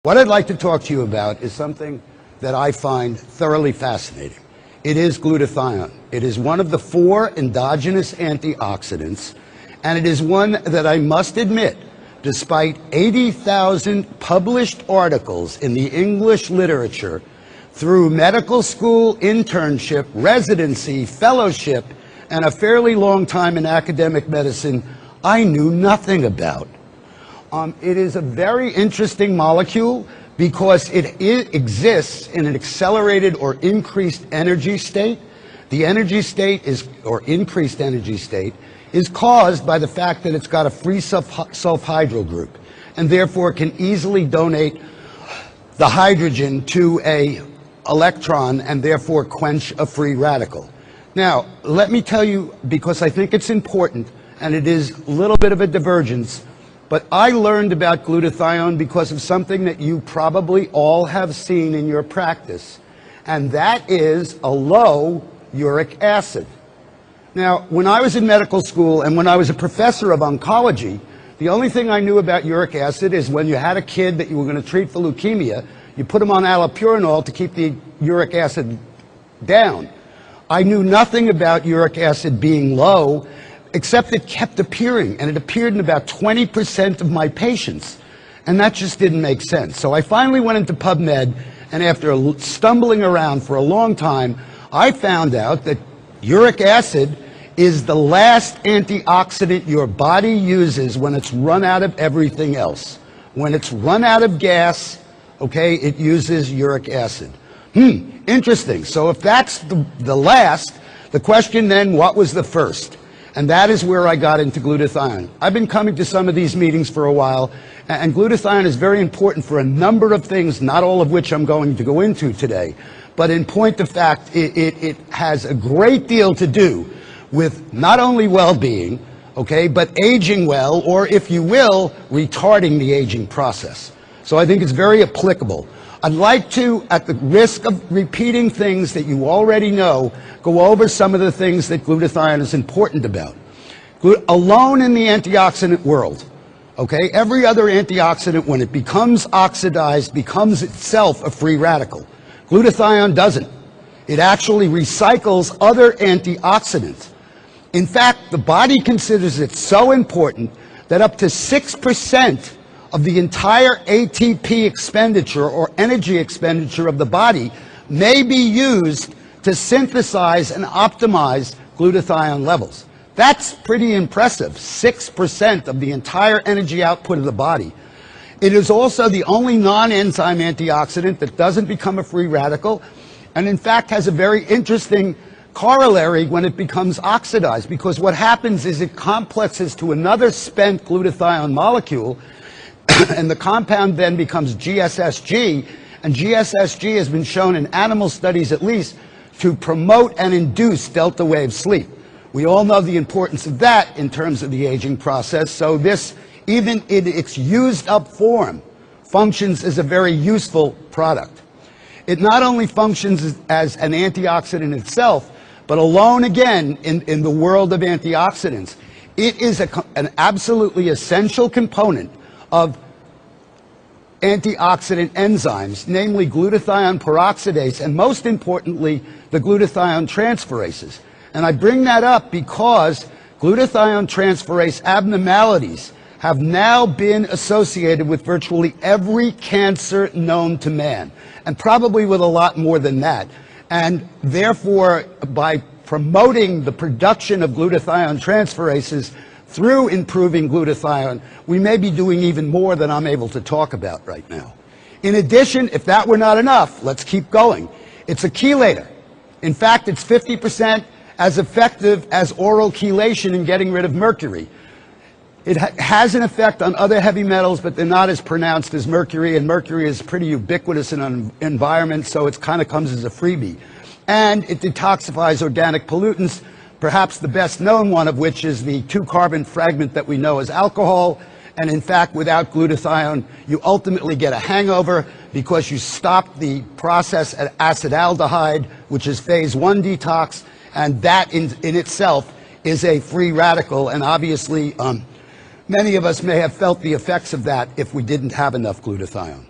What I'd like to talk to you about is something that I find thoroughly fascinating. It is glutathione. It is one of the 4 endogenous antioxidants, and it is one that I must admit, despite 80,000 published articles in the English literature, through medical school, internship, residency, fellowship, and a fairly long time in academic medicine, I knew nothing about. It is a very interesting molecule because it exists in an accelerated or increased energy state. The energy state or increased energy state is caused by the fact that it's got a free sulfhydryl group and therefore can easily donate the hydrogen to a electron and therefore quench a free radical. Now, let me tell you, because I think it's important, and it is a little bit of a divergence, but I learned about glutathione because of something that you probably all have seen in your practice, and that is a low uric acid. Now, when I was in medical school and when I was a professor of oncology, the only thing I knew about uric acid is when you had a kid that you were going to treat for leukemia, you put him on allopurinol to keep the uric acid down. I knew nothing about uric acid being low, except it kept appearing, and it appeared in about 20% of my patients, and that just didn't make sense. So I finally went into PubMed, and after stumbling around for a long time, I found out that uric acid is the last antioxidant your body uses when it's run out of everything else. When it's run out of gas, okay, it uses uric acid. Interesting. So if that's the last, the question then, what was the first? And that is where I got into glutathione. I've been coming to some of these meetings for a while, and glutathione is very important for a number of things, not all of which I'm going to go into today. But in point of fact, it has a great deal to do with not only well-being, okay, but aging well, or if you will, retarding the aging process. So I think it's very applicable. I'd like to, at the risk of repeating things that you already know, go over some of the things that glutathione is important about. Alone in the antioxidant world, okay, every other antioxidant, when it becomes oxidized, becomes itself a free radical. Glutathione doesn't. It actually recycles other antioxidants. In fact, the body considers it so important that up to 6% of the entire ATP expenditure or energy expenditure of the body may be used to synthesize and optimize glutathione levels. That's pretty impressive, 6% of the entire energy output of the body. It is also the only non-enzyme antioxidant that doesn't become a free radical, and in fact has a very interesting corollary when it becomes oxidized, because what happens is it complexes to another spent glutathione molecule, and the compound then becomes GSSG, and GSSG has been shown in animal studies at least to promote and induce delta wave sleep. We all know the importance of that in terms of the aging process, so this, even in its used up form, functions as a very useful product. It not only functions as an antioxidant itself, but alone again in the world of antioxidants, it is an absolutely essential component of antioxidant enzymes, namely glutathione peroxidase, and most importantly, the glutathione transferases. And I bring that up because glutathione transferase abnormalities have now been associated with virtually every cancer known to man, and probably with a lot more than that. And therefore, by promoting the production of glutathione transferases through improving glutathione, we may be doing even more than I'm able to talk about right now. In addition, if that were not enough, let's keep going. It's a chelator. In fact, it's 50% as effective as oral chelation in getting rid of mercury. It has an effect on other heavy metals, but they're not as pronounced as mercury, and mercury is pretty ubiquitous in an environment, so it kind of comes as a freebie. And it detoxifies organic pollutants, perhaps the best known one of which is the 2-carbon fragment that we know as alcohol. And in fact, without glutathione, you ultimately get a hangover because you stop the process at acetaldehyde, which is phase 1 detox, and that in itself is a free radical, and obviously many of us may have felt the effects of that if we didn't have enough glutathione.